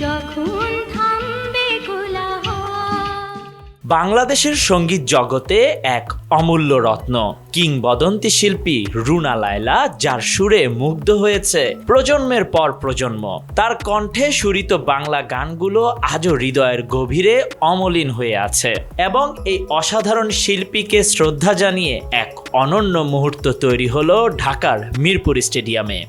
যখন থামবে কোলাহল। বাংলাদেশের সঙ্গীত জগতে এক অমূল্য রত্ন, কিংবদন্তি শিল্পী রুনা লায়লা, যার সুরে মুগ্ধ হয়েছে প্রজন্মের পর প্রজন্ম। তার কণ্ঠে সুরিত বাংলা গানগুলো আজও হৃদয়ের গভীরে অমলিন হয়ে আছে, এবং এই অসাধারণ শিল্পীকে শ্রদ্ধা জানিয়ে এক অনন্য মুহূর্ত তৈরি হলো ঢাকার মিরপুর স্টেডিয়ামে।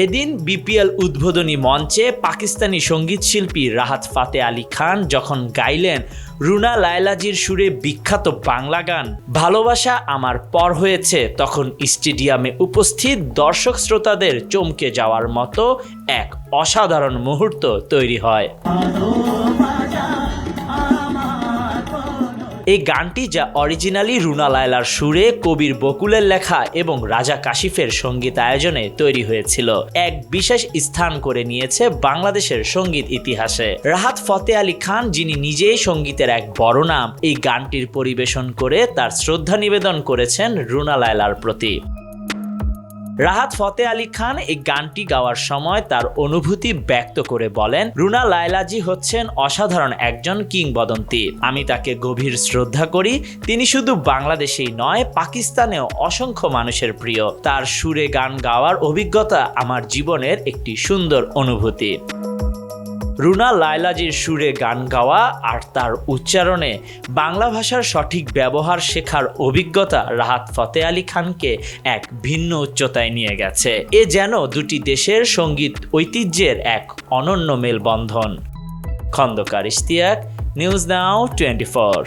এদিন বিপিএল উদ্বোধনী মঞ্চে পাকিস্তানি সঙ্গীত শিল্পী রাহাত ফাতে আলী খান যখন গাইলেন রুনা লায়লাজির সুরে বিখ্যাত বাংলা গান ভালোবাসা আমার পর হয়েছে, তখন স্টেডিয়ামে উপস্থিত দর্শক শ্রোতাদের চমকে যাওয়ার মতো এক অসাধারণ মুহূর্ত তৈরি হয়। এই গানটি, যা অরিজিনালি রুনা লায়লার সুরে কবির বকুলের লেখা এবং রাজা কাশিফের সঙ্গীত আয়োজনে তৈরি হয়েছিল, এক বিশেষ স্থান করে নিয়েছে বাংলাদেশের সঙ্গীত ইতিহাসে। রাহাত ফতে আলী খান, যিনি নিজেই সঙ্গীতের এক বড় নাম, এই গানটির পরিবেশন করে তার শ্রদ্ধা নিবেদন করেছেন রুনা লায়লার প্রতি। রাহাত ফতে আলী খান এই গানটি গাওয়ার সময় তার অনুভূতি ব্যক্ত করে বলেন, রুনা লায়লাজি হচ্ছেন অসাধারণ একজন কিংবদন্তি। আমি তাকে গভীর শ্রদ্ধা করি। তিনি শুধু বাংলাদেশেই নয়, পাকিস্তানেও অসংখ্য মানুষের প্রিয়। তার সুরে গান গাওয়ার অভিজ্ঞতা আমার জীবনের একটি সুন্দর অনুভূতি। রুনা লায়লাজির সুরে গান গাওয়া আর তার উচ্চারণে বাংলা ভাষার সঠিক ব্যবহার শেখার অভিজ্ঞতা রাহাত ফতে আলী খানকে এক ভিন্ন উচ্চতায় নিয়ে গেছে। এ যেন দুটি দেশের সঙ্গীত ঐতিহ্যের এক অনন্য মেলবন্ধন। Khandakar Ishtiaq, news now 24।